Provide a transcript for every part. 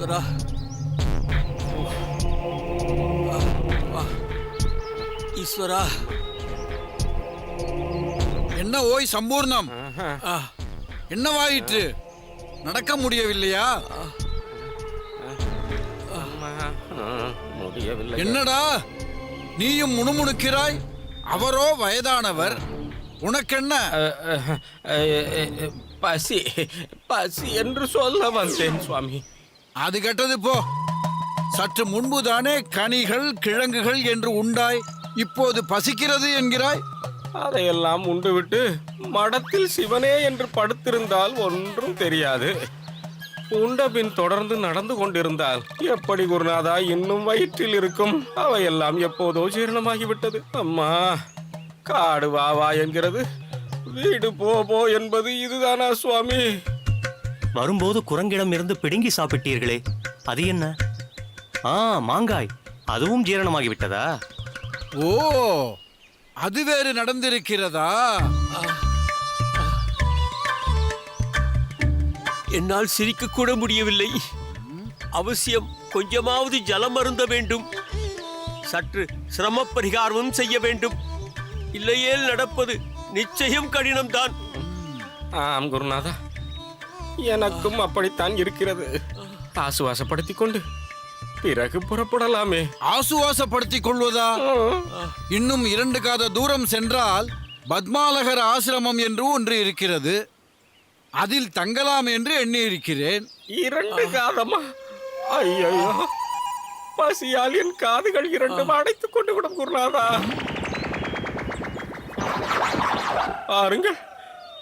ஈஸ்வரா, ஈஸ்வரா. என்ன ஓய் சம்பூர்ணம், என்னவாயிற்று? நடக்க முடியவில்லையா? என்னடா நீயும் முணுமுணுக்கிறாய்? அவரோ வயதானவர், உனக்கென்ன? பசி பசி என்று சொல்ல வந்தேன் சுவாமி. அது கெட்டது போ. சற்று முன்புதானே கனிகள் கிழங்குகள் என்று உண்டாய், இப்போது பசிக்கிறது என்கிறாய். அதையெல்லாம் உண்டுவிட்டு மடத்தில் சிவனே என்று படுத்திருந்தால் ஒன்றும் தெரியாது. உண்டபின் தொடர்ந்து நடந்து கொண்டிருந்தால் எப்படி குருநாதா இன்னும் வயிற்றில் இருக்கும்? அவையெல்லாம் எப்போதோ ஜீரணமாகிவிட்டது. அம்மா, காடு வா வா என்கிறது, வீடு போ போ என்பது இதுதானா சுவாமி? வரும்போது குரங்கிடம் இருந்து பிடுங்கி சாப்பிட்டீர்களே, அது என்ன? மாங்காய், அதுவும் ஜீரணமாகிவிட்டதா? ஓ, அது வேறு நடந்திருக்கிறதா? என்னால் சிரிக்க கூட முடியவில்லை. அவசியம் கொஞ்சமாவது ஜலம் அருந்த வேண்டும். சற்று சிரம பரிகாரமும் செய்ய வேண்டும். இல்லையேல் நடப்பது நிச்சயம் கடினம்தான். ஆம் குருநாதா, எனக்கும் அப்படித்தான் இருக்கிறது. ஆசுவாசப்படுத்திக் கொண்டு பிறகு புறப்படலாமே. ஆசுவாசப்படுத்திக் கொள்வதா? இன்னும் 2 காத தூரம் சென்றால் பத்மாலகர் ஆசிரமம் என்று ஒன்று இருக்கிறது. அதில் தங்கலாம் என்று எண்ணி இருக்கிறேன். 2 காதமா? ஐயோ, பசியால் என் காதுகள் 2 அடைத்துக் கொண்டு விடும் குருநாதா. பாருங்கள்,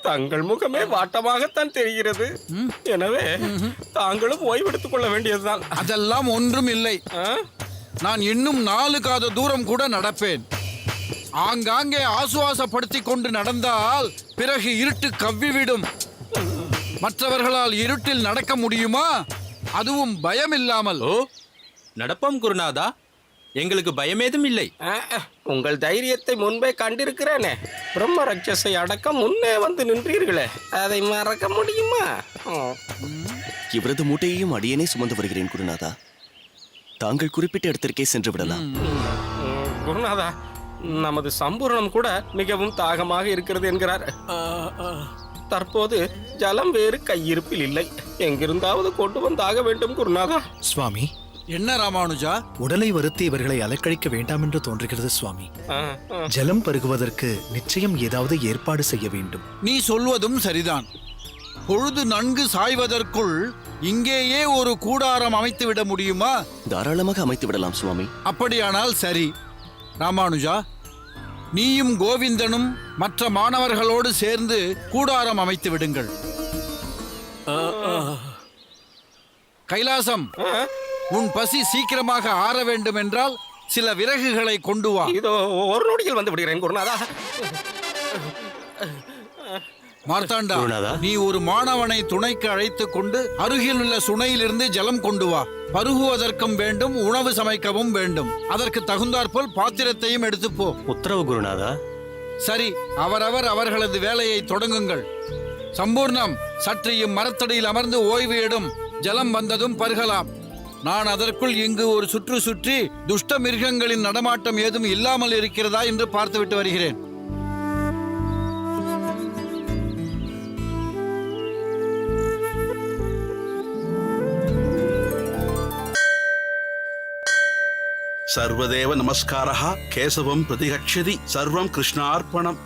தங்கள் முகமே வாட்டமாகத்தான் தெரிகிறது. எனவே தாங்களும் ஓய்வெடுத்துக் கொள்ள வேண்டியதுதான். அதெல்லாம் ஒன்றும் இல்லை. நான் இன்னும் 4 காத தூரம் கூட நடப்பேன். ஆங்காங்கே ஆசுவாசப்படுத்திக் கொண்டு நடந்தால் பிறகு இருட்டு கவ்விவிடும். மற்றவர்களால் இருட்டில் நடக்க முடியுமா? அதுவும் பயம் இல்லாமல். ஓ, நடப்போம் குருநாதா, எங்களுக்கு பயமேதும் இல்லை. உங்கள் தைரியத்தை முன்பே கண்டிருக்கிறேனே. பிரம்ம ரட்சஸை அடக்க முன்னே வந்து நின்றீர்களே, அதை மறக்க முடியுமா? இவரது மூட்டையையும் அடியேனே சுமந்து வருகிறேன் குருநாதா. தாங்கள் குறிப்பிட்ட இடத்திற்கே சென்று விடலாம். குருநாதா, நமது சம்பூர்ணம் கூட மிகவும் தாகமாக இருக்கிறது என்கிறார். தற்போது ஜலம் வேறு கையிருப்பில் இல்லை. எங்கிருந்தாவது கொண்டு வந்தாக வேண்டும் குருநாதா. சுவாமி, என்ன ராமானுஜா? உடலை வருத்தி இவர்களை அலக்கழிக்க வேண்டாம் என்று தோன்றுகிறது சுவாமி. ஜலம் பருகுவதற்கு நிச்சயம் ஏதாவது ஏற்பாடு செய்ய வேண்டும். நீ சொல்வதும் சரிதான். பொழுது நன்கு சாய்வதற்குள் இங்கேயே ஒரு கூடாரம் அமைத்து விட முடியுமா? தாராளமாக அமைத்து விடலாம் சுவாமி. அப்படியானால் சரி. ராமானுஜா, நீயும் கோவிந்தனும் மற்ற மாணவர்களோடு சேர்ந்து கூடாரம் அமைத்து விடுங்கள். கைலாசம், உன் பசி சீக்கிரமாக ஆற வேண்டும் என்றால் சில விறகுகளை கொண்டு வா. இதோ ஒரு நொடியில் வந்து விடுகிறேன் குருநாதா. மார்த்தாண்டா, நீ ஒரு மாணவனை துணைக்கு அழைத்துக் கொண்டு அருகில் உள்ள சுனையிலிருந்து ஜலம் கொண்டு வா. பருகுவதற்கும் வேண்டும், உணவு சமைக்கவும் வேண்டும். அதற்கு தகுந்தாற்போல் பாத்திரத்தையும் எடுத்துப்போ. உத்தரவு குருநாதா. சரி, அவரவர் அவர்களது வேலையை தொடங்குங்கள். சம்பூர்ணம், சற்று இம்மரத்தடியில் அமர்ந்து ஓய்வு எடும். ஜலம் வந்ததும் பருகலாம். நான் அதற்குள் இங்கு ஒரு சுற்று சுற்றி துஷ்ட மிருகங்களின் நடமாட்டம் ஏதும் இல்லாமல் இருக்கிறதா என்று பார்த்துவிட்டு வருகிறேன். சர்வதேவ நமஸ்காரः. கேசவம் பிரதிகட்சதி. சர்வம் கிருஷ்ணார்ப்பணம்.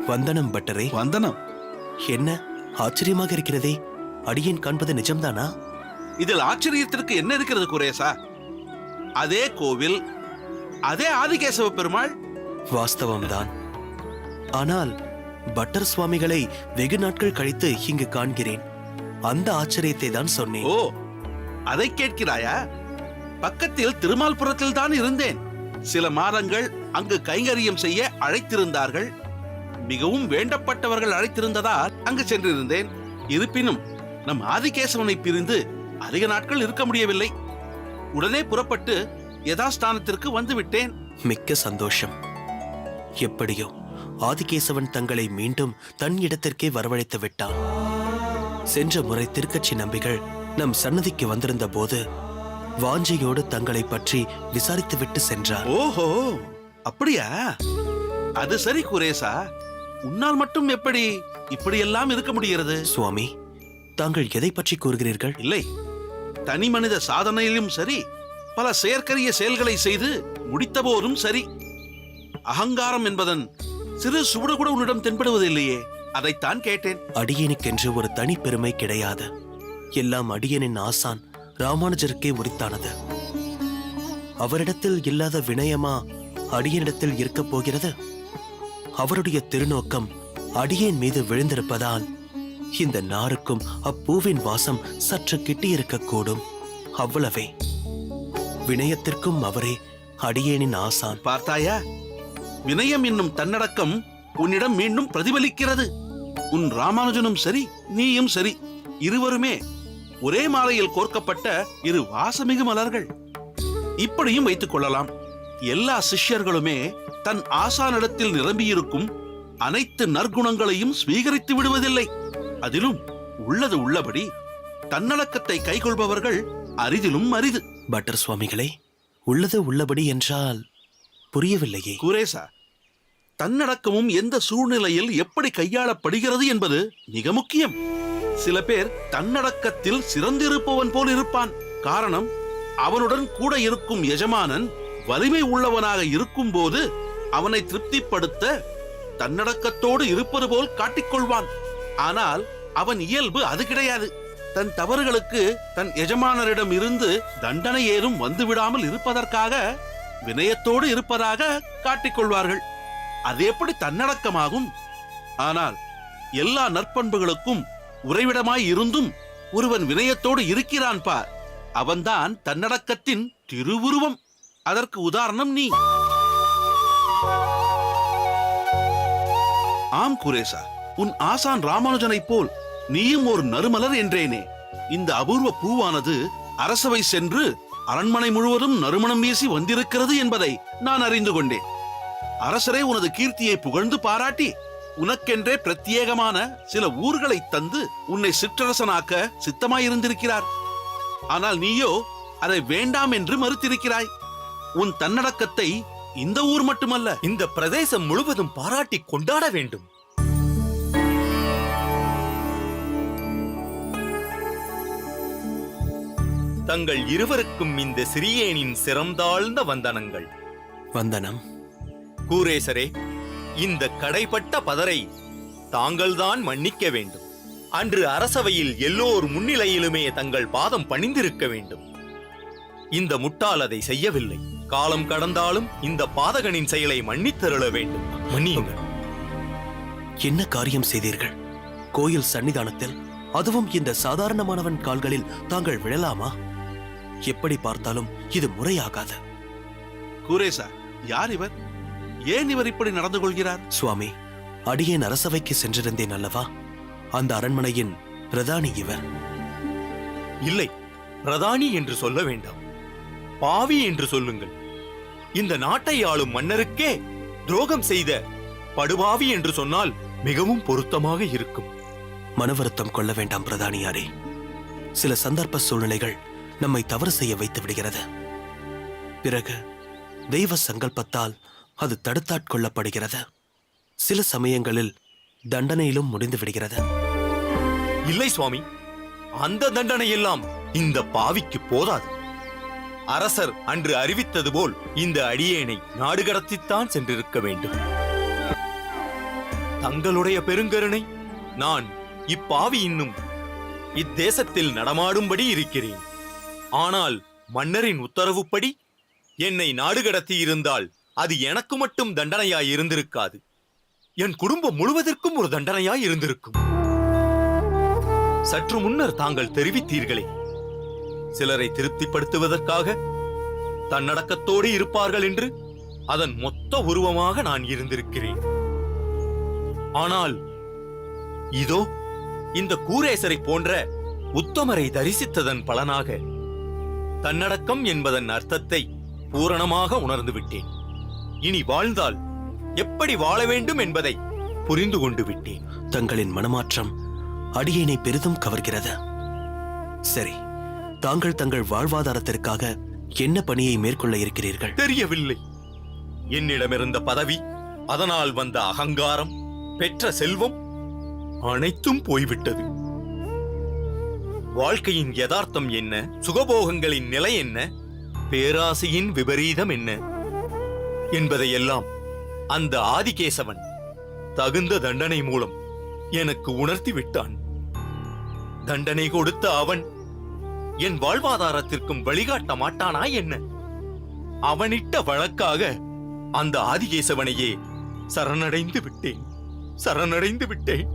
வந்தனம் பட்டரே. வந்தனம். என்ன ஆச்சரியமாக இருக்கிறதே, அடியேன் காண்பது நிஜம்தானா? இதில் ஆச்சரியத்திற்கு என்ன இருக்கிறது குரேசா? அதே கோவில், அதே ஆதிகேசவ பெருமாள். வாஸ்தவம்தான். ஆனால் பட்டர் சுவாமிகளை வெகு நாட்கள் கழித்து இங்கு காண்கிறேன். அந்த ஆச்சரியத்தை தான் சொன்னேன். ஓ, அதை கேட்கிறாயா? பக்கத்தில் திருமால்புரத்தில் தான் இருந்தேன். சில மாதங்கள் அங்கு கைங்கரியம் செய்ய அழைத்திருந்தார்கள். மிகவும் வேண்டப்பட்டவர்கள் அழைத்திருந்ததால் அங்கு சென்றிருந்தேன். இருப்பினும் நம் ஆதிகேசவனை பிரிந்து அதிக நாட்கள் இருக்க முடியவில்லை. உடனே புறப்பட்டு யதாஸ்தானத்திற்கு வந்து விட்டேன். மிக்க சந்தோஷம். எப்படியோ ஆதிகேசவன் தங்களை மீண்டும் தன் இடத்திற்கே வரவழைத்து விட்டான். சென்ற முறை திருக்கட்சி நம்பிகள் நம் சன்னதிக்கு வந்திருந்த போது வாஞ்சையோடு தங்களை பற்றி விசாரித்துவிட்டு சென்றார். ஓஹோ, அப்படியா? அது சரி குரேசா, உன்னால் மட்டும் எப்படி இப்படியெல்லாம் இருக்க முடிகிறது? சுவாமி, தாங்கள் எதை பற்றி கூறுகிறீர்கள்? இல்லை, தனி மனித சாதனையிலும் சரி, பல செயற்கரிய செயல்களை செய்து முடித்த போதும் சரி, அகங்காரம் என்பதன் சிறு சுவடு கூட உன்னிடம் தென்படுவதில்லையே, அதைத்தான் கேட்டேன். அடியேனுக்கென்று ஒரு தனி பெருமை கிடையாது. எல்லாம் அடியனின் ஆசான் ராமானுஜருக்கே உரித்தானது. அவரிடத்தில் இல்லாத வினயமா அடியனிடத்தில் இருக்கப் போகிறது? அவருடைய திருநோக்கம் அடியேன் மீது விழுந்திருப்பதால் இந்த நாருக்கும் அப்பூவின் வாசம் சற்று கிட்டியிருக்கக்கூடும். அவ்வளவே. வினயத்திற்கும் அவரே அடியேனின் ஆசான். பார்த்தாயா, வினயம் என்னும் தன்னடக்கம் உன்னிடம் மீண்டும் பிரதிபலிக்கிறது. உன் ராமானுஜனும் சரி, நீயும் சரி, இருவருமே ஒரே மாலையில் கோர்க்கப்பட்ட இரு வாசமிகு மலர்கள். இப்படியும் வைத்துக் கொள்ளலாம். எல்லா சிஷ்யர்களுமே தன் ஆசானிடத்தில் நிரம்பியிருக்கும் அனைத்து நற்குணங்களையும் ஸ்வீகரித்து விடுவதில்லை. அதிலும் உள்ளது உள்ளபடி தன்னடக்கத்தை கைக்கொள்பவர்கள் அரிதிலும் அரிது. பட்டர் சுவாமிகளே, உள்ளது உள்ளபடி என்றால் புரியவில்லையே. குரேசா, தன்னடக்கமும் எந்த சூழ்நிலையில் எப்படி கையாளப்படுகிறது என்பது மிக முக்கியம். சில பேர் தன்னடக்கத்தில் சிறந்திருப்பவன் போல் இருப்பான். காரணம், அவனுடன் கூட இருக்கும் எஜமானன் வலிமை உள்ளவனாக இருக்கும் போது அவனை திருப்திப்படுத்த தன்னடக்கத்தோடு இருப்பது போல் காட்டிக்கொள்வான். ஆனால் அவன் இயல்பு அது கிடையாது. தன் தவறுகளுக்கு தன் எஜமானரிடம் இருந்து தண்டனை ஏதும் வந்துவிடாமல் இருப்பதற்காக வினயத்தோடு இருப்பதாக காட்டிக்கொள்வார்கள். அது எப்படி தன்னடக்கமாகும்? ஆனால் எல்லா நற்பண்புகளுக்கும் உறைவிடமாய் இருந்தும் ஒருவன் வினயத்தோடு இருக்கிறான் பார், அவன்தான் தன்னடக்கத்தின் திருவுருவம். அதற்கு உதாரணம் நீ. ஆம் குரேசா, உன் ஆசான் ராமானுஜனைப் போல் நீயும் ஒரு நறுமலர் என்றேனே. இந்த அபூர்வ பூவானது அரசவை சென்று அரண்மனை முழுவதும் நறுமணம் வீசி வந்திருக்கிறது என்பதை நான் அறிந்து கொண்டேன். அரசரே உனது கீர்த்தியை புகழ்ந்து பாராட்டி உனக்கென்றே பிரத்யேகமான சில ஊர்களை தந்து உன்னை சிற்றரசனாக்க சித்தமாயிருந்திருக்கிறார். ஆனால் நீயோ அதை வேண்டாம் என்று மறுத்திருக்கிறாய். உன் தன்னடக்கத்தை இந்த ஊர் மட்டுமல்ல, இந்த பிரதேசம் முழுவதும் பாராட்டி கொண்டாட வேண்டும். தங்கள் இருவருக்கும் இந்த சிறியேனின் சிரம்தாழ்ந்த வந்தனங்கள். வந்தனம். கூரேசரே, இந்த கடைப்பட்ட பதரை தாங்கள்தான் மன்னிக்க வேண்டும். அன்று அரசவையில் எல்லோர் முன்னிலையிலுமே தங்கள் பாதம் பணிந்திருக்க வேண்டும். இந்த முட்டாள் அதை செய்யவில்லை. காலம் கடந்தாலும் இந்த பாதகனின் செயலை மன்னித்தருள வேண்டும். மன்னியுங்கள். என்ன காரியம் செய்தீர்கள்? கோயில் சன்னிதானத்தில், அதுவும் இந்த சாதாரணமானவன் கால்களில் தாங்கள் விழலாமா? எப்படி பார்த்தாலும் இது முறையாகாது. குரேசா, யார் இவர்? ஏன் இவர் இப்படி நடந்து கொள்கிறார்? சுவாமி, அடியேன் அரசவைக்கு சென்றிருந்தேன் அல்லவா? அந்த அரண்மனையின் பிரதானி இவர். இல்லை, பிரதானி என்று சொல்ல வேண்டாம், பாவி என்று சொல்லுங்கள். இந்த நாட்டை ஆளும் மன்னருக்கே துரோகம் செய்த படுபாவி என்று சொன்னால் மிகவும் பொருத்தமாக இருக்கும். மனவருத்தம் கொள்ள வேண்டாம் பிரதானியாரே. சில சந்தர்ப்ப சூழ்நிலைகள் நம்மை தவறு செய்ய வைத்து விடுகிறது. பிறகு தெய்வ சங்கல்பத்தால் அது தடுத்தாட்கொள்ளப்படுகிறது. சில சமயங்களில் தண்டனையிலும் முடிந்து விடுகிறது. இல்லை சுவாமி, அந்த தண்டனையெல்லாம் இந்த பாவிக்கு போதாது. அரசர் அன்று அறிவித்தது போல் இந்த அடியேனை நாடு கடத்தித்தான் சென்றிருக்க வேண்டும். தங்களுடைய பெருங்கருணை, நான் இப்பாவி இன்னும் இத்தேசத்தில் நடமாடும்படி இருக்கிறேன். ஆனால் மன்னரின் உத்தரவுப்படி என்னை நாடு கடத்தி இருந்தால் அது எனக்கு மட்டும் தண்டனையாய் இருந்திருக்காது, என் குடும்பம் முழுவதற்கும் ஒரு தண்டனையாய் இருந்திருக்கும். சற்று முன்னர் தாங்கள் தெரிவித்தீர்களே, சிலரை திருப்திப்படுத்துவதற்காக தன்னடக்கத்தோடு இருப்பார்கள் என்று. அதன் மொத்த உருவமாக நான் இருந்திருக்கிறேன். ஆனால் இதோ இந்த கூரேசரை போன்ற உத்தமரை தரிசித்ததன் பலனாக தன்னடக்கம் என்பதன் அர்த்தத்தை பூரணமாக உணர்ந்து விட்டேன். இனி வாழ்ந்தால் எப்படி வாழ வேண்டும் என்பதை புரிந்து கொண்டு விட்டேன். தங்களின் மனமாற்றம் அடியேனை பெரிதும் கவர்கிறது. சரி, தாங்கள் தங்கள் வாழ்வாதாரத்திற்காக என்ன பணியை மேற்கொள்ள இருக்கிறீர்கள்? தெரியவில்லை. என்னிடமிருந்த பதவி, அதனால் வந்த அகங்காரம், பெற்ற செல்வம் அனைத்தும் போய்விட்டது. வாழ்க்கையின் யதார்த்தம் என்ன, சுகபோகங்களின் நிலை என்ன, பேராசையின் விபரீதம் என்ன என்பதையெல்லாம் அந்த ஆதிகேசவன் தகுந்த தண்டனை மூலம் எனக்கு உணர்த்தி விட்டான். தண்டனை கொடுத்த அவன் என் வாழ்வாதாரத்திற்கும் வழிகாட்ட மாட்டானா என்ன? அவனிட்ட வழக்காக அந்த ஆதிகேசவனையே சரணடைந்து விட்டேன்.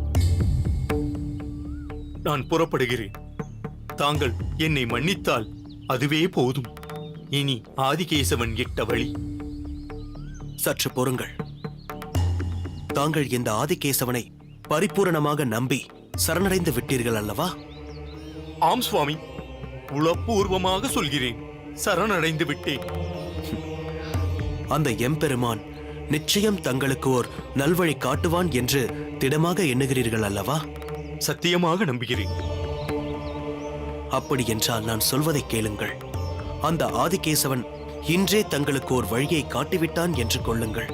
நான் புறப்படுகிறேன். தாங்கள் என்னை மன்னித்தால் அதுவே போதும். இனி ஆதிகேசவன் இட்ட வழி. சற்று பொறுங்கள். தாங்கள் இந்த ஆதிகேசவனை பரிபூரணமாக நம்பி சரணடைந்து விட்டீர்கள் அல்லவா? ஆம் சுவாமி, உளப்பூர்வமாக சொல்கிறேன், சரணடைந்து விட்டேன். அந்த எம்பெருமான் நிச்சயம் தங்களுக்கு ஓர் நல்வழி காட்டுவான் என்று திடமாக எண்ணுகிறீர்கள் அல்லவா? சத்தியமாக நம்புகிறேன். அப்படி என்றால் நான் சொல்வதை கேளுங்கள். அந்த ஆதிகேசவன் இன்றே தங்களுக்கு ஓர் வழியை காட்டிவிட்டான் என்று கொள்ளுங்கள்.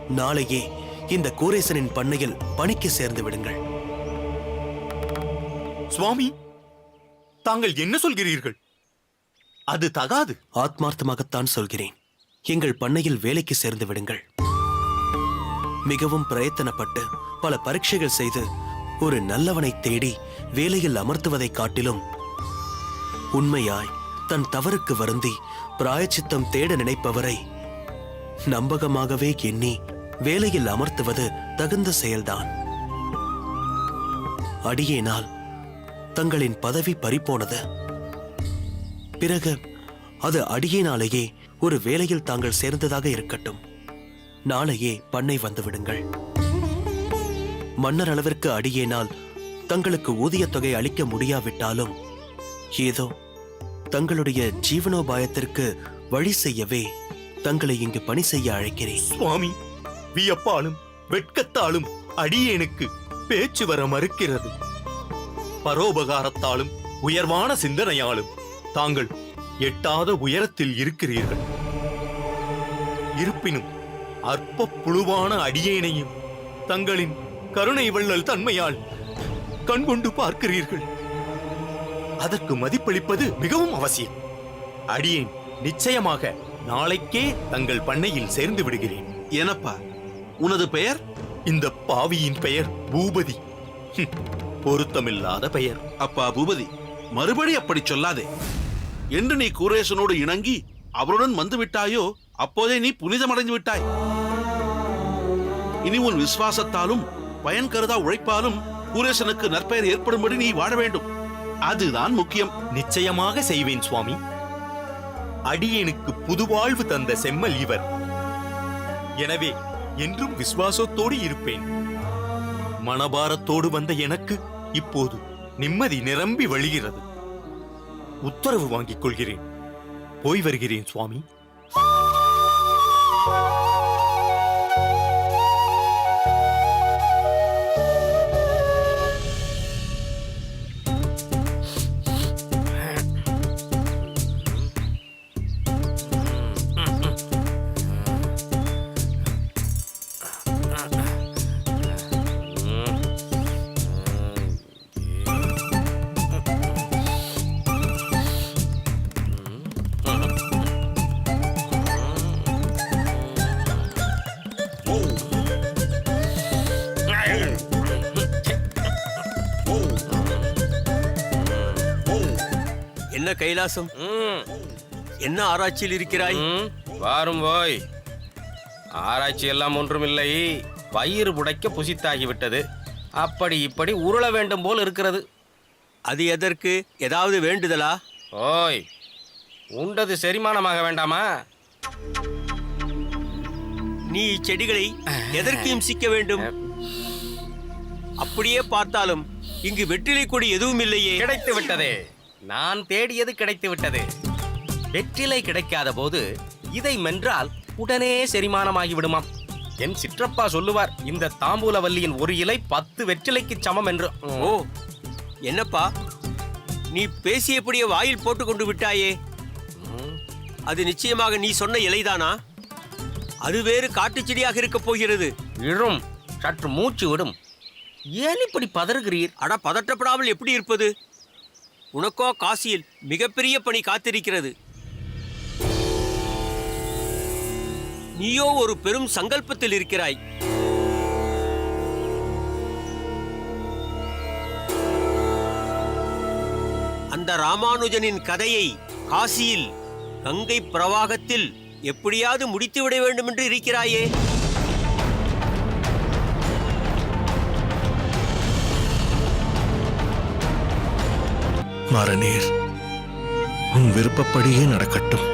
நாளையே இந்த கூரேசனின் பண்ணையில் பணிக்கு சேர்ந்து விடுங்கள். சுவாமி, தாங்கள் என்ன சொல்கிறீர்கள்? அது தகாது. ஆத்மார்த்தமாகத்தான் சொல்கிறேன். எங்கள் பண்ணையில் வேலைக்கு சேர்ந்து விடுங்கள். மிகவும் பிரயத்தனப்பட்டு பல பரீட்சைகள் செய்து ஒரு நல்லவனை தேடி வேலையில் அமர்த்துவதைக் காட்டிலும் உண்மையாய் தன் தவறுக்கு வருந்தி பிராயச்சித்தம் தேட நினைப்பவரை நம்பகமாகவே எண்ணி வேலையில் அமர்த்துவது தகுந்த செயல்தான். அடியேனால் தங்களின் பதவி பறிபோனது. பிறகு அது அடியேனாலேயே ஒரு வேலையில் தாங்கள் சேர்ந்ததாக இருக்கட்டும். நாளையே பண்ணை வந்து விடுங்கள். மன்னர் அளவிற்கு அடியேனால் தங்களுக்கு ஊதியத் தொகை அளிக்க முடியாவிட்டாலும் ஏதோ தங்களுடைய ஜீவனோபாயத்திற்கு வழி செய்யவே தங்களை இங்கு பணி செய்ய அழைக்கிறேன். சுவாமி, வியப்பாலும் வெட்கத்தாலும் அடியேனுக்கு பேச்சு வர மறுக்கிறது. பரோபகாரத்தாலும் உயர்வான சிந்தனையாலும் தாங்கள் எட்டாத உயரத்தில் இருக்கிறீர்கள். இருப்பினும் அற்ப புழுவான அடியேனையும் தங்களின் கருணை வள்ளல் தன்மையால் கண்கொண்டு பார்க்கிறீர்கள். அதற்கு மதிப்பளிப்பது மிகவும் அவசியம். அடியேன் நிச்சயமாக நாளைக்கே தங்கள் பண்ணையில் சேர்ந்து விடுகிறேன். எனப்பா, உனது பெயர்? இந்த பாவியின் பெயர் பூபதி. பொருத்தமில்லாத பெயர். அப்பா பூபதி, மறுபடி அப்படி சொல்லாதே. என்று நீ கூரேசனோடு இணங்கி அவருடன் வந்து விட்டாயோ அப்போதே நீ புனிதமடைந்து விட்டாய். இனி உன் விசுவாசத்தாலும் பயன் கருதா உழைப்பாலும் கூரேசனுக்கு நற்பெயர் ஏற்படும்படி நீ வாழ வேண்டும். அதுதான் முக்கியம். நிச்சயமாக செய்வேன் சுவாமி. அடியேனுக்கு புதுவாழ்வு தந்த செம்மல் இவர். எனவே என்றும் விசுவாசத்தோடு இருப்பேன். மனபாரத்தோடு வந்த எனக்கு இப்போது நிம்மதி நிரம்பி வழிகிறது. உத்தரவு வாங்கிக் கொள்கிறேன். போய் வருகிறேன் சுவாமி. என்ன கைலாசம், என்ன ஆராய்ச்சியில் இருக்கிறாய்? வாரும் போய். ஆராய்ச்சி எல்லாம் ஒன்றுமில்லை. வயிறு புடைக்க புசித்தாகிவிட்டது. அப்படி இப்படி உருள வேண்டும் போல் இருக்கிறது. அது எதற்கு? ஏதாவது வேண்டுதலா? ஓய், உண்டது செரிமானமாக வேண்டாமா? நீ இச்செடிகளை எதற்கு இம்சிக்க வேண்டும்? அப்படியே பார்த்தாலும் இங்கு வெற்றிலை கொடி எதுவும் இல்லையே. கிடைத்து விட்டதே. நான் தேடியது கிடைத்து விட்டது. வெற்றிலை கிடைக்காத போது இதை மென்றால் உடனே செரிமானமாகி விடுமாம். என் சிற்றப்பா சொல்லுவார், இந்த தாம்பூலவல்லியின் ஒரு இலை 10 வெற்றிலைக்கு சமம் என்று. ஓ, என்னப்பா நீ பேசியபடியே வாயில் போட்டு கொண்டு விட்டாயே. அது நிச்சயமாக நீ சொன்ன இலைதானா? அது வேறு காட்டுச் செடியாக இருக்கப் போகிறது. விழும், சற்று மூச்சு விடும். ஏன் இப்படி பதறுகிறீர்? அட, பதற்றப்படாமல் எப்படி இருப்பது? உனக்கோ காசியில் மிகப்பெரிய பணி காத்திருக்கிறது. நீயோ ஒரு பெரும் சங்கல்பத்தில் இருக்கிறாய். அந்த ராமானுஜனின் கதையை காசியில் கங்கை பிரவாகத்தில் எப்படியாவது முடித்துவிட வேண்டும் என்று இருக்கிறாயே. மாரநீர், உன் விருப்பப்படியே நடக்கட்டும்.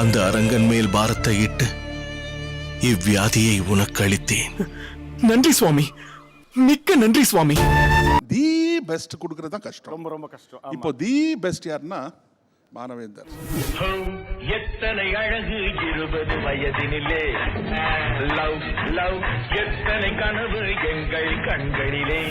அந்த அரங்கன் மேல் பாரத்தை இட்டு இவ்வியாதியை உனக்கு அளித்தேன். நன்றி சுவாமி, மிக்க நன்றி சுவாமி. தி பெஸ்ட் கொடுக்கறது தான் கஷ்டம், ரொம்ப ரொம்ப கஷ்டம். இப்போ தி பெஸ்ட் யாருன்னா மானவேந்தர். எத்தனை அழகு 20 வயதினிலே, லவ் லவ் எத்தனை கனவு எங்கள் கண்களிலே.